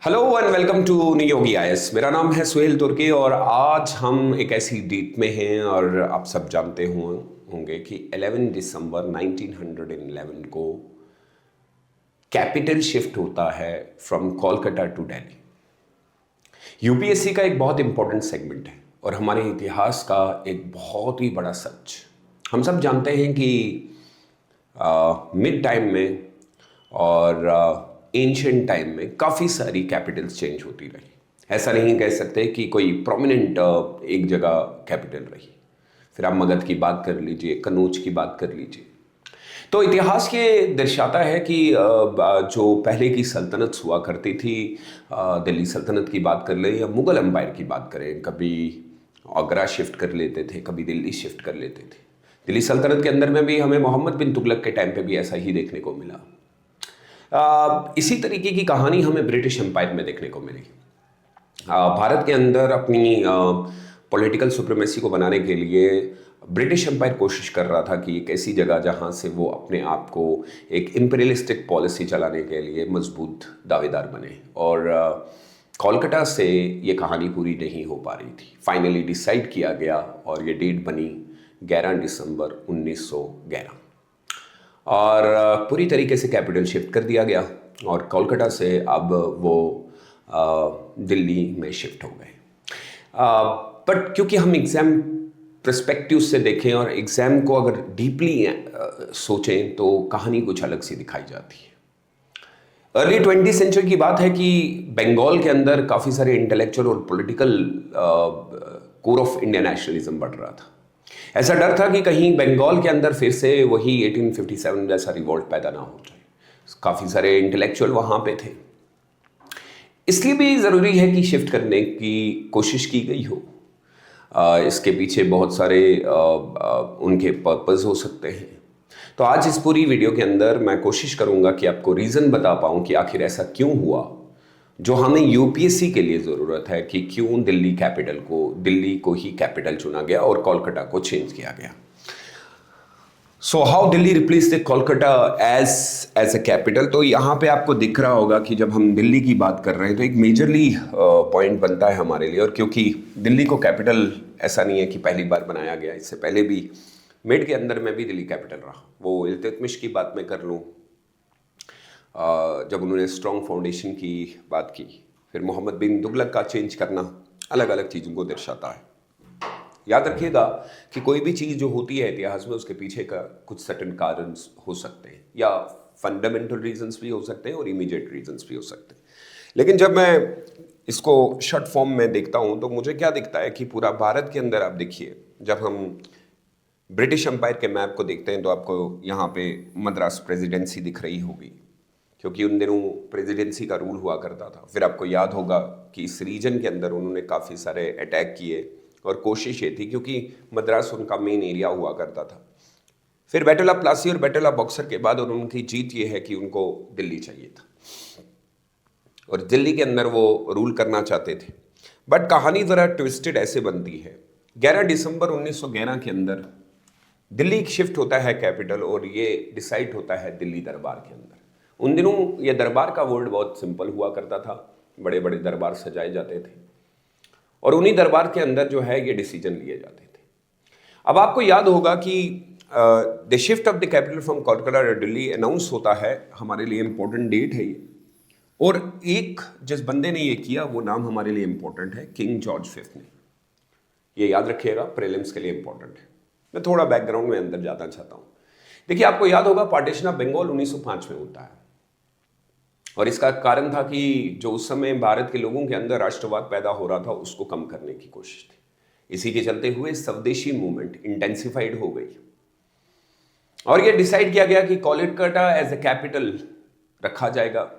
Hello and welcome to Niyogi IAS. मेरा नाम है सुहेल तुर्की और आज हम एक ऐसी डेट में हैं और आप सब जानते होंगे कि 11 दिसंबर 1911 को कैपिटल शिफ्ट होता है from Kolkata to Delhi. UPSC का एक बहुत इंपॉर्टेंट सेगमेंट है और हमारे इतिहास का एक बहुत ही बड़ा सच। हम सब जानते हैं कि मिड टाइम में और एंशियंट टाइम में काफ़ी सारी कैपिटल्स चेंज होती रही। ऐसा नहीं कह सकते कि कोई प्रोमिनेंट एक जगह कैपिटल रही। फिर आप मगध की बात कर लीजिए, कनौज की बात कर लीजिए। तो इतिहास ये दर्शाता है कि जो पहले की सल्तनत हुआ करती थी, दिल्ली सल्तनत की बात कर लें या मुगल एम्पायर की बात करें, कभी आगरा शिफ्ट कर लेते थे, कभी दिल्ली शिफ्ट कर लेते थे। दिल्ली सल्तनत के अंदर में भी हमें मोहम्मद बिन तुगलक के टाइम पे भी ऐसा ही देखने को मिला। इसी तरीके की कहानी हमें ब्रिटिश एम्पायर में देखने को मिली। भारत के अंदर अपनी पॉलिटिकल सुप्रीमेसी को बनाने के लिए ब्रिटिश एम्पायर कोशिश कर रहा था कि एक ऐसी जगह जहां से वो अपने आप को एक इम्पीरियलिस्टिक पॉलिसी चलाने के लिए मजबूत दावेदार बने। और कोलकाता से ये कहानी पूरी नहीं हो पा रही थी। फाइनली डिसाइड किया गया और ये डेट बनी 11 दिसंबर 1911 और पूरी तरीके से कैपिटल शिफ्ट कर दिया गया और कोलकाता से अब वो दिल्ली में शिफ्ट हो गए। बट क्योंकि हम एग्ज़ाम पर्सपेक्टिव से देखें और एग्ज़ाम को अगर डीपली सोचें तो कहानी कुछ अलग सी दिखाई जाती है। अर्ली 20वीं सेंचुरी की बात है कि बंगाल के अंदर काफ़ी सारे इंटेलेक्चुअल और political core of Indian nationalism बढ़ रहा था। ऐसा डर था कि कहीं बंगाल के अंदर फिर से वही 1857 जैसा रिवॉल्ट पैदा ना हो जाए। काफ़ी सारे इंटेलेक्चुअल वहाँ पे थे, इसलिए भी ज़रूरी है कि शिफ्ट करने की कोशिश की गई हो। इसके पीछे बहुत सारे उनके पर्पस हो सकते हैं। तो आज इस पूरी वीडियो के अंदर मैं कोशिश करूंगा कि आपको रीज़न बता पाऊँ कि आखिर ऐसा क्यों हुआ, जो हमें यूपीएससी के लिए ज़रूरत है कि क्यों दिल्ली को ही कैपिटल चुना गया और कोलकाता को चेंज किया गया। So how Delhi replace the Kolkata as a capital. तो यहाँ पे आपको दिख रहा होगा कि जब हम दिल्ली की बात कर रहे हैं तो एक मेजरली पॉइंट बनता है हमारे लिए। और क्योंकि दिल्ली को कैपिटल ऐसा नहीं है कि पहली बार बनाया गया, इससे पहले भी मिड के अंदर में भी दिल्ली कैपिटल रहा। वो इल्तुतमिश की बात मैं कर लूँ, जब उन्होंने स्ट्रॉन्ग फाउंडेशन की बात की, फिर मोहम्मद बिन तुगलक का चेंज करना, अलग अलग चीज़ों को दर्शाता है। याद रखिएगा कि कोई भी चीज़ जो होती है इतिहास में, उसके पीछे का कुछ सर्टेन कारण हो सकते हैं या फंडामेंटल रीजंस भी हो सकते हैं और इमीडिएट रीजंस भी हो सकते हैं। लेकिन जब मैं इसको शॉर्ट फॉर्म में देखता हूँ तो मुझे क्या दिखता है कि पूरा भारत के अंदर आप देखिए, जब हम ब्रिटिश एम्पायर के मैप को देखते हैं तो आपको यहाँ पे मद्रास प्रेसिडेंसी दिख रही होगी, क्योंकि उन दिनों प्रेसिडेंसी का रूल हुआ करता था। फिर आपको याद होगा कि इस रीजन के अंदर उन्होंने काफ़ी सारे अटैक किए और कोशिश ये थी, क्योंकि मद्रास उनका मेन एरिया हुआ करता था। फिर बैटल ऑफ प्लासी और बैटल ऑफ बॉक्सर के बाद और उनकी जीत ये है कि उनको दिल्ली चाहिए था और दिल्ली के अंदर वो रूल करना चाहते थे। बट कहानी ज़रा ट्विस्टेड ऐसे बनती है। 11 दिसंबर 1911 के अंदर दिल्ली शिफ्ट होता है कैपिटल और ये डिसाइड होता है दिल्ली दरबार के अंदर। उन दिनों ये दरबार का वर्ड बहुत सिंपल हुआ करता था, बड़े बड़े दरबार सजाए जाते थे और उन्हीं दरबार के अंदर जो है ये डिसीजन लिए जाते थे। अब आपको याद होगा कि the shift of the capital from Kolkata to Delhi announce होता है, हमारे लिए इंपॉर्टेंट डेट है ये। और एक जिस बंदे ने ये किया वो नाम हमारे लिए इंपॉर्टेंट है, किंग जॉर्ज फिफ्थ ने। ये याद रखिएगा, प्रीलिम्स के लिए इंपॉर्टेंट है। मैं थोड़ा बैकग्राउंड में अंदर जाना चाहता हूँ। देखिए, आपको याद होगा पार्टीशन ऑफ बंगाल 1905 में होता है और इसका कारण था कि जो उस समय भारत के लोगों के अंदर राष्ट्रवाद पैदा हो रहा था उसको कम करने की कोशिश थी। इसी के चलते हुए स्वदेशी मूवमेंट इंटेंसिफाइड हो गई और यह डिसाइड किया गया कि कोलकाता एज ए कैपिटल रखा जाएगा।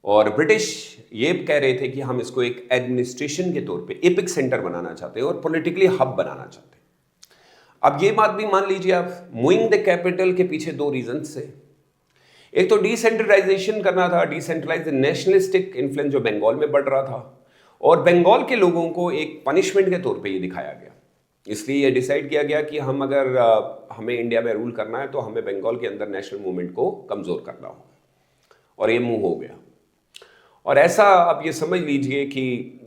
और ब्रिटिश ये कह रहे थे कि हम इसको एक एडमिनिस्ट्रेशन के तौर पे एपिक सेंटर बनाना चाहते हैं और पॉलिटिकली हब बनाना चाहते हैं। अब ये बात भी मान लीजिए आप, मूविंग द कैपिटल के पीछे दो रीजन से। एक तो डिसेंट्रलाइजेशन करना था, डिसेंट्रलाइज नेशनलिस्टिक इन्फ्लुएंस जो बंगाल में बढ़ रहा था और बंगाल के लोगों को एक पनिशमेंट के तौर पे ये दिखाया गया। इसलिए ये डिसाइड किया गया कि हम अगर हमें इंडिया में रूल करना है तो हमें बंगाल के अंदर नेशनल मूवमेंट को कमज़ोर करना होगा और ये मूव हो गया। और ऐसा आप ये समझ लीजिए कि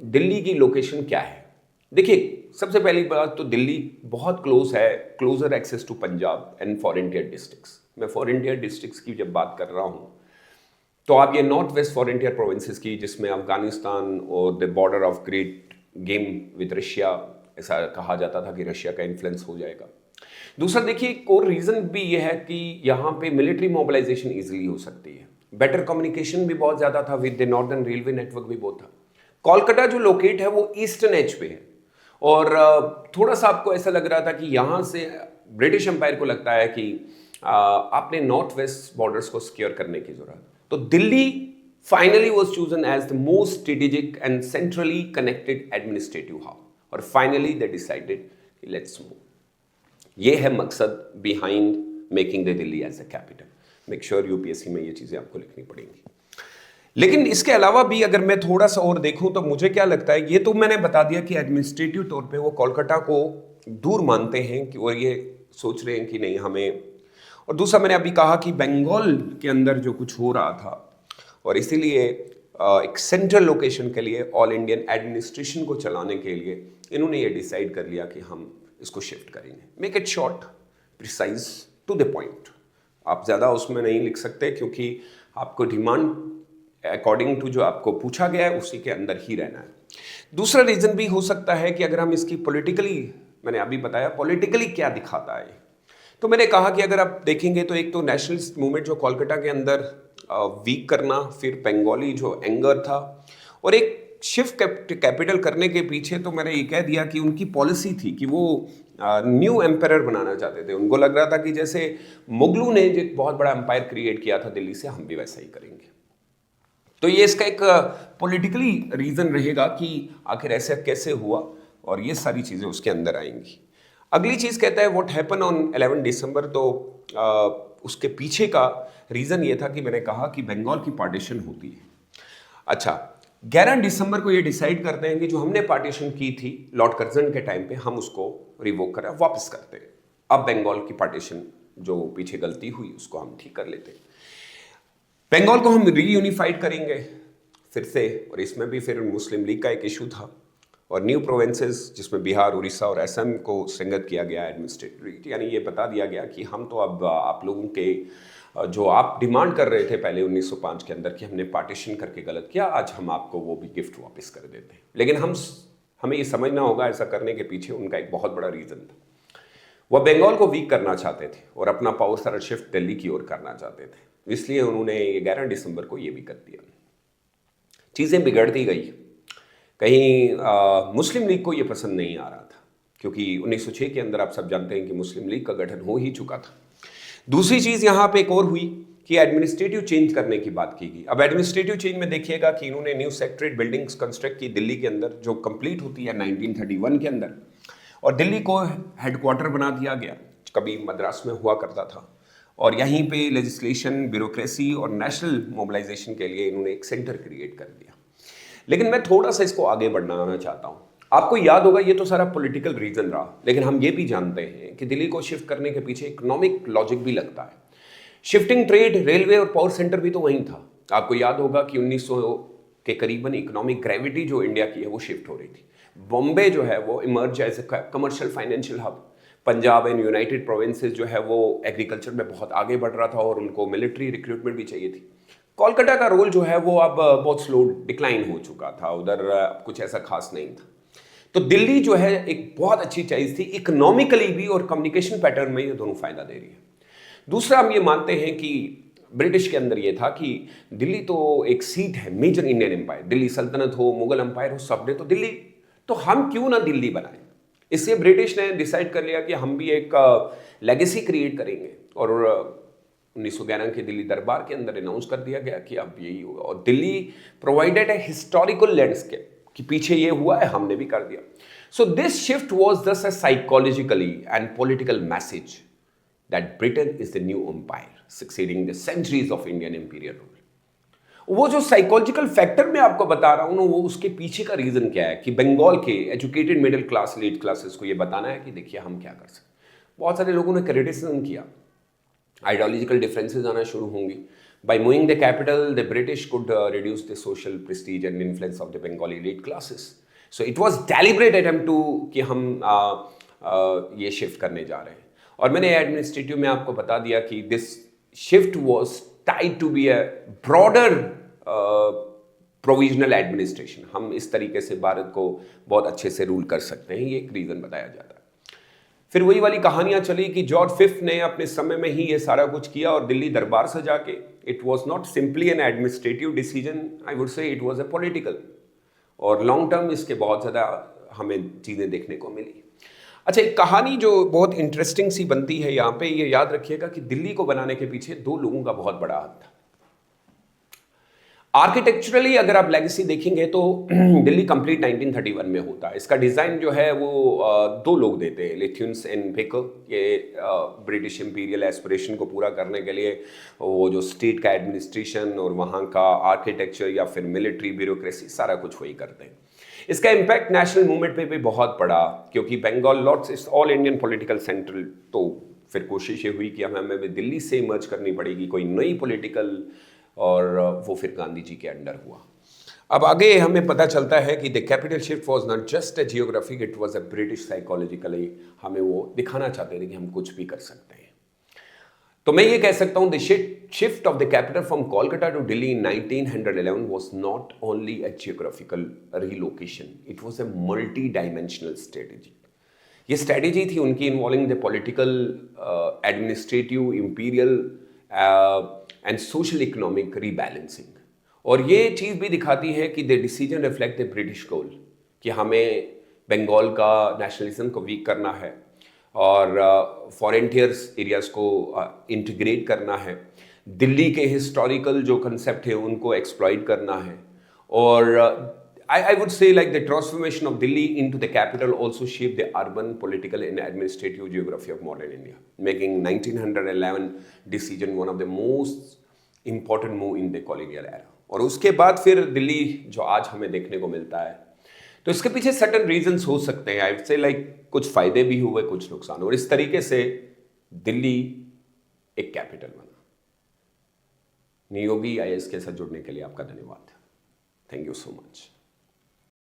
दिल्ली की लोकेशन क्या है। देखिए, सबसे पहली बात तो दिल्ली बहुत क्लोज है, closer access to Punjab and foreign districts. मैं फॉरेन डिस्ट्रिक्ट्स की जब बात कर रहा हूँ तो आप ये नॉर्थ वेस्ट फॉरेंटियर प्रोविंसेस की, जिसमें अफगानिस्तान और the border of great game with Russia, ऐसा कहा जाता था कि रशिया का इन्फ्लुएंस हो जाएगा। दूसरा देखिए, एक और रीज़न भी ये है कि यहाँ पे मिलिट्री मोबिलाइजेशन ईजिली हो सकती है। बेटर कम्युनिकेशन भी बहुत ज़्यादा था, with the northern railway network भी बहुत था। कोलकाता जो लोकेट है वो ईस्टर्न एज पे है, और थोड़ा सा आपको ऐसा लग रहा था कि यहाँ से ब्रिटिश एम्पायर को लगता है कि आपने नॉर्थ वेस्ट बॉर्डर्स को सिक्योर करने की जरूरत। तो Delhi finally was chosen as the most strategic and centrally connected administrative hub, और finally they decided let's move. ये है मकसद behind making the Delhi as a capital. Make sure UPSC में ये चीज़ें आपको लिखनी पड़ेंगी। लेकिन इसके अलावा भी अगर मैं थोड़ा सा और देखूं तो मुझे क्या लगता है, ये तो मैंने बता दिया कि एडमिनिस्ट्रेटिव तौर पे वो कोलकाता को दूर मानते हैं कि, और ये सोच रहे हैं कि नहीं हमें। और दूसरा मैंने अभी कहा कि बंगाल के अंदर जो कुछ हो रहा था, और इसीलिए एक सेंट्रल लोकेशन के लिए ऑल इंडियन एडमिनिस्ट्रेशन को चलाने के लिए इन्होंने ये डिसाइड कर लिया कि हम इसको शिफ्ट करेंगे। Make it short, precise, to the point. आप ज़्यादा उसमें नहीं लिख सकते, क्योंकि आपको डिमांड अकॉर्डिंग टू जो आपको पूछा गया है उसी के अंदर ही रहना है। दूसरा रीज़न भी हो सकता है कि अगर हम इसकी पॉलिटिकली, मैंने अभी बताया पॉलिटिकली क्या दिखाता है, तो मैंने कहा कि अगर आप देखेंगे तो एक तो नेशनलिस्ट मूवमेंट जो कोलकाता के अंदर वीक करना, फिर बंगाली जो एंगर था, और एक शिफ्ट कैपिटल करने के पीछे तो मैंने ये कह दिया कि उनकी पॉलिसी थी कि वो न्यू एम्पायर बनाना चाहते थे। उनको लग रहा था कि जैसे मुगलों ने जो बहुत बड़ा एम्पायर क्रिएट किया था दिल्ली से, हम भी वैसा ही करेंगे। तो ये इसका एक पॉलिटिकली रीज़न रहेगा कि आखिर ऐसा कैसे हुआ, और ये सारी चीज़ें उसके अंदर आएंगी। अगली चीज़ कहता है व्हाट हैपन ऑन 11 दिसंबर। तो उसके पीछे का रीज़न ये था कि मैंने कहा कि बंगाल की पार्टीशन होती है। अच्छा, 11 दिसंबर को ये डिसाइड करते हैं कि जो हमने पार्टीशन की थी लॉर्ड कर्जन के टाइम पे, हम उसको रिवोक करें, वापस करते हैं। अब बंगाल की पार्टीशन जो पीछे गलती हुई उसको हम ठीक कर लेते हैं। बंगाल को हम रीयूनिफाइड करेंगे फिर से, और इसमें भी फिर मुस्लिम लीग का एक इशू था, और न्यू प्रोविंसेस जिसमें बिहार, उड़ीसा और असम को संगत किया गया एडमिनिस्ट्रेटिव, यानी ये बता दिया गया कि हम तो अब आप लोगों के जो आप डिमांड कर रहे थे पहले 1905 के अंदर कि हमने पार्टीशन करके गलत किया, आज हम आपको वो भी गिफ्ट वापस कर देते हैं। लेकिन हमें ये समझना होगा ऐसा करने के पीछे उनका एक बहुत बड़ा रीज़न था। वह बंगाल को वीक करना चाहते थे और अपना पावर सारा शिफ्ट दिल्ली की ओर करना चाहते थे, इसलिए उन्होंने 11 दिसंबर को ये भी कर दिया। चीज़ें बिगड़ती गई। कहीं मुस्लिम लीग को ये पसंद नहीं आ रहा था, क्योंकि 1906 के अंदर आप सब जानते हैं कि मुस्लिम लीग का गठन हो ही चुका था। दूसरी चीज़ यहाँ पे एक और हुई कि एडमिनिस्ट्रेटिव चेंज करने की बात की गई। अब एडमिनिस्ट्रेटिव चेंज में देखिएगा कि इन्होंने न्यू सेक्रेटरीट बिल्डिंग्स कंस्ट्रक्ट की दिल्ली के अंदर, जो कंप्लीट होती है 1931 के अंदर, और दिल्ली को हेडक्वार्टर बना दिया गया, कभी मद्रास में हुआ करता था, और यहीं पे लेजिस्लेशन, ब्यूरोक्रेसी और नेशनल मोबिलाइजेशन के लिए इन्होंने एक सेंटर क्रिएट कर दिया। लेकिन मैं थोड़ा सा इसको आगे बढ़ाना चाहता हूँ। आपको याद होगा ये तो सारा पॉलिटिकल रीजन रहा, लेकिन हम ये भी जानते हैं कि दिल्ली को शिफ्ट करने के पीछे इकोनॉमिक लॉजिक भी लगता है। शिफ्टिंग ट्रेड, रेलवे और पावर सेंटर भी तो वहीं था। आपको याद होगा कि 1900 के करीबन इकोनॉमिक ग्रेविटी जो इंडिया की है वो शिफ्ट हो रही थी। बॉम्बे जो है वो emerge as a commercial financial hub. Punjab and United Provinces जो है वो एग्रीकल्चर में बहुत आगे बढ़ रहा था और उनको मिलिट्री रिक्रूटमेंट भी चाहिए थी। कोलकाता का रोल जो है वो अब बहुत स्लो डिक्लाइन हो चुका था, उधर कुछ ऐसा खास नहीं था। तो दिल्ली जो है एक बहुत अच्छी चीज थी, इकोनॉमिकली भी और कम्युनिकेशन पैटर्न में ये दोनों फायदा दे रही है। दूसरा, हम ये मानते हैं कि ब्रिटिश के अंदर ये था कि दिल्ली तो एक सीट है मेजर इंडियन एम्पायर, दिल्ली सल्तनत हो, मुगल एम्पायर हो, सब ने तो दिल्ली, तो हम क्यों ना दिल्ली बनाए। इसलिए ब्रिटिश ने डिसाइड कर लिया कि हम भी एक लेगेसी क्रिएट करेंगे, और 1911 के दिल्ली दरबार के अंदर अनाउंस कर दिया गया कि अब यही होगा। और Delhi provided a historical landscape कि पीछे ये हुआ है, हमने भी कर दिया। So this shift was thus a psychologically and political message that Britain is the new empire succeeding the centuries of Indian imperial rule. वो जो साइकोलॉजिकल फैक्टर मैं आपको बता रहा हूं ना, वो उसके पीछे का रीजन क्या है कि बंगाल के educated middle class, elite classes को ये बताना है कि देखिए हम क्या कर सकते। बहुत सारे लोगों ने क्रिटिसिज्म किया, आइडियोलॉजिकल डिफरेंसेस आना शुरू होंगी, By moving the capital, the British could reduce the social prestige and influence of the Bengali elite classes. So it was deliberate attempt to कि हम ये शिफ्ट करने जा रहे हैं. और मैंने एडमिनिस्ट्रेटिव में आपको बता दिया कि this shift was tied to be a broader provisional administration. हम इस तरीके से भारत को बहुत अच्छे से रूल कर सकते हैं, ये एक रीज़न बताया जाता है. फिर वही वाली कहानियां चली कि जॉर्ज फिफ्थ ने अपने समय में ही ये सारा कुछ किया और दिल्ली दरबार सजा के. It was not simply N administrative decision, I would say it was a political. और लॉन्ग टर्म इसके बहुत ज़्यादा हमें चीज़ें देखने को मिली. अच्छा, एक कहानी जो बहुत इंटरेस्टिंग सी बनती है यहाँ पे, ये याद रखिएगा कि दिल्ली को बनाने के पीछे दो लोगों का बहुत बड़ा हाथ था. आर्किटेक्चरली अगर आप लेगेसी देखेंगे तो दिल्ली कंप्लीट 1931 में होता है. इसका डिज़ाइन जो है वो दो लोग देते हैं, लिथ्यून्स एंड बेकर. ये ब्रिटिश इंपीरियल एस्पिरेशन को पूरा करने के लिए वो जो स्टेट का एडमिनिस्ट्रेशन और वहाँ का आर्किटेक्चर या फिर मिलिट्री ब्यूरोक्रेसी सारा कुछ वही करते हैं. इसका इम्पैक्ट नेशनल मूवमेंट पे भी बहुत पड़ा क्योंकि बंगाल लॉट्स इस ऑल इंडियन पॉलिटिकल सेंट्रल. तो फिर कोशिश ये हुई कि हमें दिल्ली से इमर्ज करनी पड़ेगी कोई नई पॉलिटिकल, और वो फिर गांधी जी के अंडर हुआ. अब आगे हमें पता चलता है कि the capital shift was not just a geographic, it was a British psychologically. हमें वो दिखाना चाहते थे कि हम कुछ भी कर सकते हैं. तो मैं ये कह सकता हूं the shift of the capital from Kolkata to Delhi in 1911 was not only a geographical relocation, it was a multi dimensional strategy. ये स्ट्रेटेजी थी उनकी involving the political, administrative, imperial and social economic rebalancing. और ये चीज़ भी दिखाती है कि the decision reflect the British goal कि हमें बंगाल का नेशनलिज्म को वीक करना है और फॉरेंटियर्स एरियाज को इंटीग्रेट करना है. दिल्ली के हिस्टोरिकल जो कंसेप्ट है उनको एक्सप्लॉइट करना है. और I would say like the transformation of Delhi into the capital also shaped the urban, political and administrative geography of modern India, making 1911 decision one of the most important move in the colonial era. और उसके बाद फिर दिल्ली जो आज हमें देखने को मिलता है, तो इसके पीछे सर्टेन रीजंस हो सकते हैं. आई वुड से लाइक कुछ फायदे भी हुए, कुछ नुकसान, और इस तरीके से दिल्ली एक कैपिटल बना. नियोगी IAS के साथ जुड़ने के लिए आपका धन्यवाद. Thank you so much.